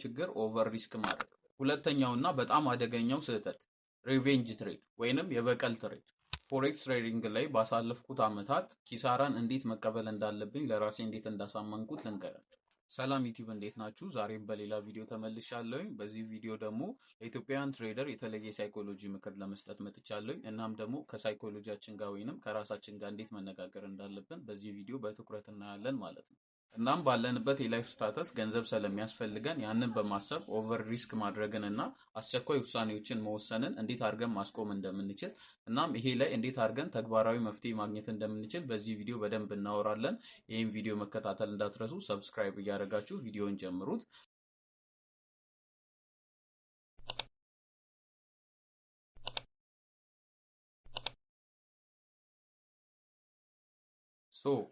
ችግር ኦቨር ሪስክ ማድረግ። ሁለተኛውና በጣም አደገኛው ስህተት ሪቬንጅ ትሬድ ወይንም የበቀል ትሬድ። ፎሬክስ ትሬዲንግ ላይ ባሳለፍኩት ዓመታት ኪሳራን እንዴት መቀበል እንዳለብኝ ለራሴ እንዴት እንዳሳመንኩት ልንገራችሁ። ሰላም ዩቲዩብ እንዴት ናችሁ? ዛሬም በሌላ ቪዲዮ ተመልሻለሁኝ። በዚህ ቪዲዮ ደግሞ ለኢትዮጵያውያን ትሬደር የተለየ ሳይኮሎጂ ምክር ለመስጠት መጥቻለሁኝ። እናም ደግሞ ከሳይኮሎጂያችን ጋር ወይንም ከራሳችን ጋር እንዴት መነጋገር እንዳለብን በዚህ ቪዲዮ በትኩረት እናያለን ማለት ነው። እናም ባለንበት የላይፍ ስታተስ ገንዘብ ስለሚያስፈልገን ያንን በማሰብ ኦቨር ሪስክ ማድረግን እና አስቸኳይ ውሳኔዎችን መወሰንን እንዴት አድርገን ማስቆም እንደምንችል እናም ይሄ ላይ እንዴት አድርገን ተግባራዊ መፍትሄ ማግኘት እንደምንችል በዚህ ቪዲዮ በደንብ እናወራለን። ይህን ቪዲዮ መከታተል እንዳትረሱ፣ ሰብስክራይብ እያደረጋችሁ ቪዲዮን ጀምሩት።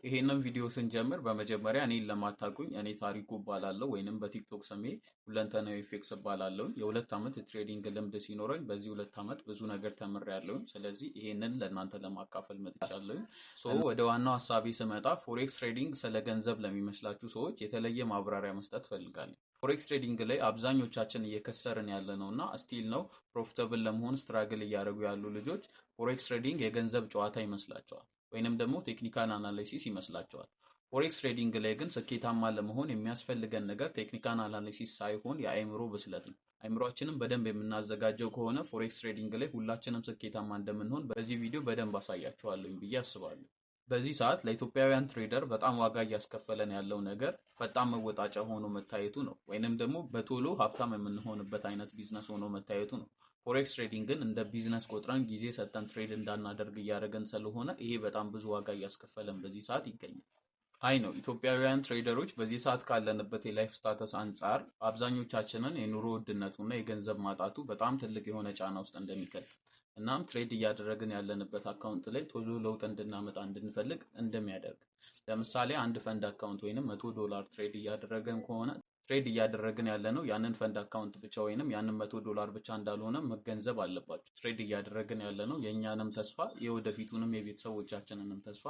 ይሄንን ቪዲዮ ስንጀምር በመጀመሪያ እኔን ለማታውቁኝ እኔ ታሪኩ እባላለሁ ወይንም በቲክቶክ ስሜ ሁለንተናዊ ኤፌክስ እባላለሁ። የ2 ዓመት የትሬዲንግ ልምድ ሲኖረኝ በዚህ 2 ዓመት ብዙ ነገር ተምሬያለሁ። ስለዚህ ይሄንን ለእናንተ ለማካፈል መጥቻለሁ። ወደ ዋናው ሀሳቤ ስመጣ ፎሬክስ ትሬዲንግ ስለ ገንዘብ ለሚመስላችሁ ሰዎች የተለየ ማብራሪያ መስጠት ፈልጋለሁ። ፎሬክስ ትሬዲንግ ላይ አብዛኞቻችን እየከሰርን ያለ ነውና ስቲል ነው ፕሮፊታብል ለመሆን ስትራግል እያደረጉ ያሉ ልጆች ፎሬክስ ትሬዲንግ የገንዘብ ጨዋታ ይመስላቸዋል ወይንም ደግሞ ቴክኒካል አናሊሲስ ይመስላቸዋል። ፎሬክስ ትሬዲንግ ላይ ግን ስኬታማ ለመሆን የሚያስፈልገን ነገር ቴክኒካል አናሊሲስ ሳይሆን የአእምሮ ብስለት ነው። አእምሮአችንን በደንብ የምናዘጋጀው ከሆነ ፎሬክስ ትሬዲንግ ላይ ሁላችንም ስኬታማ እንደምንሆን በዚህ ቪዲዮ በደንብ አሳያችኋለሁ ብዬ አስባለሁ። በዚህ ሰዓት ለኢትዮጵያውያን ትሬደር በጣም ዋጋ እያስከፈለን ያለው ነገር ፈጣን መወጣጫ ሆኖ መታየቱ ነው፣ ወይንም ደግሞ በቶሎ ሀብታም የምንሆንበት አይነት ቢዝነስ ሆኖ መታየቱ ነው። ፎሬክስ ትሬዲንግን እንደ ቢዝነስ ቆጥረን ጊዜ ሰጠን ትሬድ እንዳናደርግ እያደረገን ስለሆነ ይሄ በጣም ብዙ ዋጋ እያስከፈለን በዚህ ሰዓት ይገኛል። አይ ነው ኢትዮጵያውያን ትሬደሮች በዚህ ሰዓት ካለንበት የላይፍ ስታተስ አንጻር አብዛኞቻችንን የኑሮ ውድነቱና የገንዘብ ማጣቱ በጣም ትልቅ የሆነ ጫና ውስጥ እንደሚከት እናም ትሬድ እያደረግን ያለንበት አካውንት ላይ ቶሎ ለውጥ እንድናመጣ እንድንፈልግ እንደሚያደርግ። ለምሳሌ አንድ ፈንድ አካውንት ወይንም $100 ትሬድ እያደረግን ያለ ነው ያንን ፈንድ አካውንት ብቻ ወይንም ያንን $100 ብቻ እንዳልሆነ መገንዘብ አለባችሁ። ትሬድ እያደረግን ያለ ነው የእኛንም ተስፋ የወደፊቱንም የቤተሰቦቻችንንም ተስፋ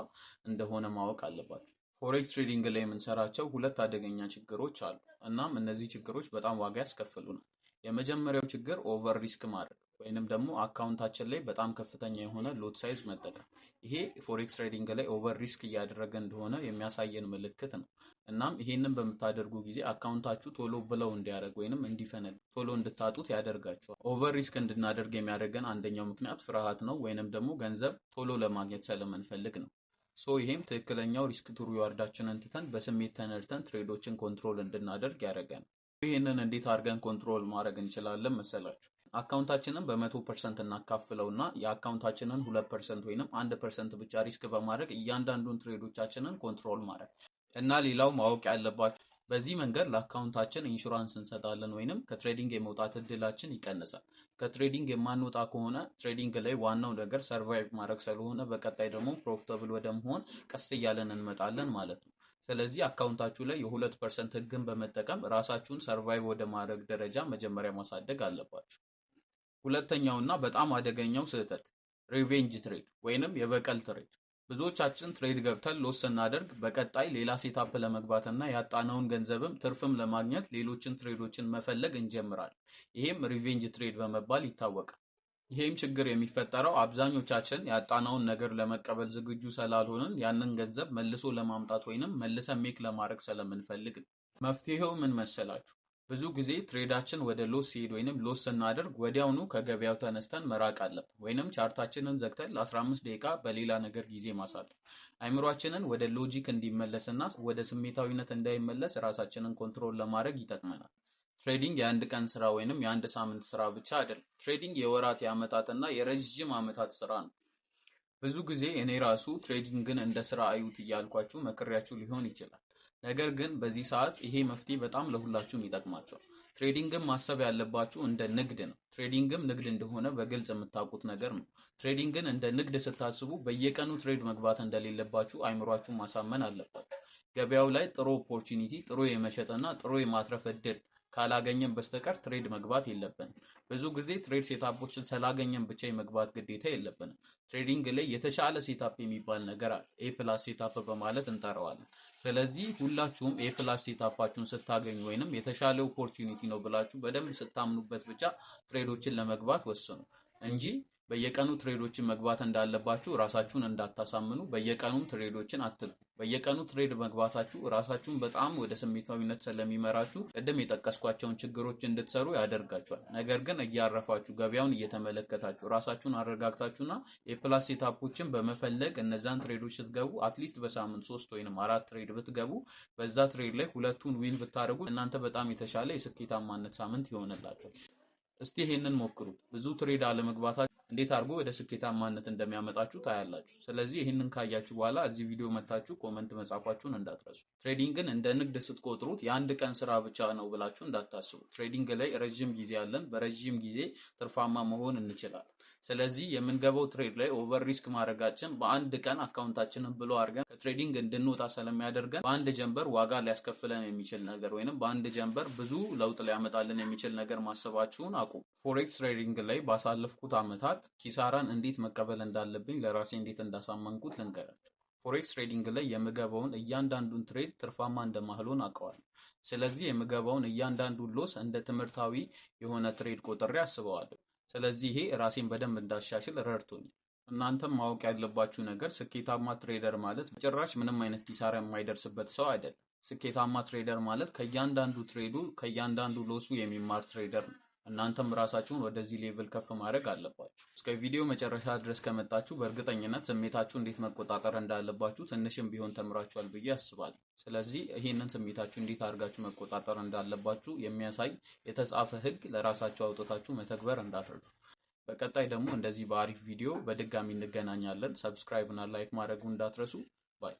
እንደሆነ ማወቅ አለባችሁ። ፎሬክስ ትሬዲንግ ላይ የምንሰራቸው 2 አደገኛ ችግሮች አሉ። እናም እነዚህ ችግሮች በጣም ዋጋ ያስከፍሉናል። የመጀመሪያው ችግር ኦቨር ሪስክ ማድረግ ወይንም ደግሞ አካውንታችን ላይ በጣም ከፍተኛ የሆነ ሎት ሳይዝ መጠቀም። ይሄ ፎሬክስ ትሬዲንግ ላይ ኦቨር ሪስክ እያደረገ እንደሆነ የሚያሳየን ምልክት ነው። እናም ይሄንን በምታደርጉ ጊዜ አካውንታችሁ ቶሎ ብለው እንዲያደርግ ወይንም እንዲፈነድ ቶሎ እንድታጡት ያደርጋችኋል። ኦቨር ሪስክ እንድናደርግ የሚያደርገን አንደኛው ምክንያት ፍርሃት ነው፣ ወይንም ደግሞ ገንዘብ ቶሎ ለማግኘት ስለምንፈልግ ነው። ይሄም ትክክለኛው ሪስክ ቱ ሪዋርዳችንን ትተን በስሜት ተነድተን ትሬዶችን ኮንትሮል እንድናደርግ ያደርገናል። ይሄንን እንዴት አድርገን ኮንትሮል ማድረግ እንችላለን መሰላችሁ? አካውንታችንን በ100% እናካፍለውና የአካውንታችንን 2% ወይንም 1% ብቻ ሪስክ በማድረግ እያንዳንዱን ትሬዶቻችንን ኮንትሮል ማድረግ እና ሌላው ማወቅ ያለባችሁ በዚህ መንገድ ለአካውንታችን ኢንሹራንስ እንሰጣለን ወይንም ከትሬዲንግ የመውጣት እድላችን ይቀንሳል። ከትሬዲንግ የማንወጣ ከሆነ ትሬዲንግ ላይ ዋናው ነገር ሰርቫይቭ ማድረግ ስለሆነ በቀጣይ ደግሞ ፕሮፊታብል ወደ መሆን ቀስ እያለን እንመጣለን ማለት ነው። ስለዚህ አካውንታችሁ ላይ የ2% ህግን በመጠቀም ራሳችሁን ሰርቫይቭ ወደ ማድረግ ደረጃ መጀመሪያ ማሳደግ አለባችሁ። ሁለተኛውና በጣም አደገኛው ስህተት ሪቬንጅ ትሬድ ወይንም የበቀል ትሬድ። ብዙዎቻችን ትሬድ ገብተን ሎስ ስናደርግ በቀጣይ ሌላ ሴታፕ ለመግባትና ያጣነውን ገንዘብም ትርፍም ለማግኘት ሌሎችን ትሬዶችን መፈለግ እንጀምራለን። ይሄም ሪቬንጅ ትሬድ በመባል ይታወቃል። ይሄም ችግር የሚፈጠረው አብዛኞቻችን ያጣነውን ነገር ለመቀበል ዝግጁ ስላልሆንን ያንን ገንዘብ መልሶ ለማምጣት ወይንም መልሰን ሜክ ለማድረግ ስለምንፈልግ። መፍትሄው ምን መሰላችሁ? ብዙ ጊዜ ትሬዳችን ወደ ሎስ ሲሄድ ወይንም ሎስ ስናደርግ ወዲያውኑ ከገበያው ተነስተን መራቅ አለብን፣ ወይንም ቻርታችንን ዘግተን ለ15 ደቂቃ በሌላ ነገር ጊዜ ማሳለፍ። አእምሯችንን ወደ ሎጂክ እንዲመለስና ወደ ስሜታዊነት እንዳይመለስ ራሳችንን ኮንትሮል ለማድረግ ይጠቅመናል። ትሬዲንግ የአንድ ቀን ስራ ወይንም የአንድ ሳምንት ስራ ብቻ አይደለም። ትሬዲንግ የወራት የዓመታትና የረጅም ዓመታት ስራ ነው። ብዙ ጊዜ እኔ ራሱ ትሬዲንግን እንደ ስራ አዩት እያልኳችሁ መክሬያችሁ ሊሆን ይችላል። ነገር ግን በዚህ ሰዓት ይሄ መፍትሄ በጣም ለሁላችሁም ይጠቅማቸዋል። ትሬዲንግን ማሰብ ያለባችሁ እንደ ንግድ ነው። ትሬዲንግም ንግድ እንደሆነ በግልጽ የምታውቁት ነገር ነው። ትሬዲንግን እንደ ንግድ ስታስቡ በየቀኑ ትሬድ መግባት እንደሌለባችሁ አይምሯችሁ ማሳመን አለባችሁ። ገበያው ላይ ጥሩ ኦፖርቹኒቲ፣ ጥሩ የመሸጥና ጥሩ የማትረፍ እድል ካላገኘን በስተቀር ትሬድ መግባት የለብንም። ብዙ ጊዜ ትሬድ ሴታፖችን ስላገኘን ብቻ የመግባት ግዴታ የለብንም። ትሬዲንግ ላይ የተሻለ ሴታፕ የሚባል ነገር አለ። ኤ ፕላስ ሴታፕ በማለት እንጠራዋለን። ስለዚህ ሁላችሁም ኤ ፕላስ ሴታፓችሁን ስታገኙ ወይንም የተሻለ ኦፖርቹኒቲ ነው ብላችሁ በደንብ ስታምኑበት ብቻ ትሬዶችን ለመግባት ወስኑ እንጂ በየቀኑ ትሬዶችን መግባት እንዳለባችሁ ራሳችሁን እንዳታሳምኑ። በየቀኑም ትሬዶችን አትግቡ። በየቀኑ ትሬድ መግባታችሁ ራሳችሁን በጣም ወደ ስሜታዊነት ስለሚመራችሁ ቅድም የጠቀስኳቸውን ችግሮች እንድትሰሩ ያደርጋችኋል። ነገር ግን እያረፋችሁ ገበያውን እየተመለከታችሁ ራሳችሁን አረጋግታችሁና የፕላስ ሴታፖችን በመፈለግ እነዛን ትሬዶች ስትገቡ አትሊስት በሳምንት 3 ወይንም 4 ትሬድ ብትገቡ በዛ ትሬድ ላይ ሁለቱን ዊን ብታደርጉ እናንተ በጣም የተሻለ የስኬታማነት ሳምንት ይሆንላችኋል። እስቲ ይሄንን ሞክሩት። ብዙ ትሬድ አለመግባታችሁ እንዴት አድርጎ ወደ ስኬታማነት እንደሚያመጣችሁ ታያላችሁ። ስለዚህ ይህንን ካያችሁ በኋላ እዚህ ቪዲዮ መታችሁ ኮመንት መጻፋችሁን እንዳትረሱ። ትሬዲንግን እንደ ንግድ ስትቆጥሩት የአንድ ቀን ስራ ብቻ ነው ብላችሁ እንዳታስቡ። ትሬዲንግ ላይ ረጅም ጊዜ አለን። በረጅም ጊዜ ትርፋማ መሆን እንችላለን። ስለዚህ የምንገባው ትሬድ ላይ ኦቨር ሪስክ ማድረጋችን በአንድ ቀን አካውንታችንን ብሎ አድርገን ከትሬዲንግ እንድንወጣ ስለሚያደርገን በአንድ ጀንበር ዋጋ ሊያስከፍለን የሚችል ነገር ወይንም በአንድ ጀንበር ብዙ ለውጥ ሊያመጣልን የሚችል ነገር ማሰባችሁን አቁም። ፎሬክስ ትሬዲንግ ላይ ባሳለፍኩት ዓመታት ኪሳራን እንዴት መቀበል እንዳለብኝ ለራሴ እንዴት እንዳሳመንኩት ልንገራችሁ። ፎሬክስ ትሬዲንግ ላይ የምገባውን እያንዳንዱን ትሬድ ትርፋማ እንደማልሆን አውቀዋለሁ። ስለዚህ የምገባውን እያንዳንዱን ሎስ እንደ ትምህርታዊ የሆነ ትሬድ ቆጥሬ አስበዋለሁ። ስለዚህ ይሄ ራሴን በደንብ እንዳሻሽል ረድቶኛል። እናንተም ማወቅ ያለባችሁ ነገር ስኬታማ ትሬደር ማለት በጭራሽ ምንም አይነት ኪሳራ የማይደርስበት ሰው አይደለም። ስኬታማ ትሬደር ማለት ከእያንዳንዱ ትሬዱ ከእያንዳንዱ ሎሱ የሚማር ትሬደር ነው። እናንተም ራሳችሁን ወደዚህ ሌቭል ከፍ ማድረግ አለባችሁ። እስከ ቪዲዮ መጨረሻ ድረስ ከመጣችሁ በእርግጠኝነት ስሜታችሁ እንዴት መቆጣጠር እንዳለባችሁ ትንሽም ቢሆን ተምራችኋል ብዬ አስባለሁ። ስለዚህ ይህንን ስሜታችሁ እንዴት አድርጋችሁ መቆጣጠር እንዳለባችሁ የሚያሳይ የተጻፈ ሕግ ለራሳችሁ አውጥታችሁ መተግበር እንዳትረሱ። በቀጣይ ደግሞ እንደዚህ በአሪፍ ቪዲዮ በድጋሚ እንገናኛለን። ሰብስክራይብ እና ላይክ ማድረጉ እንዳትረሱ። ባይ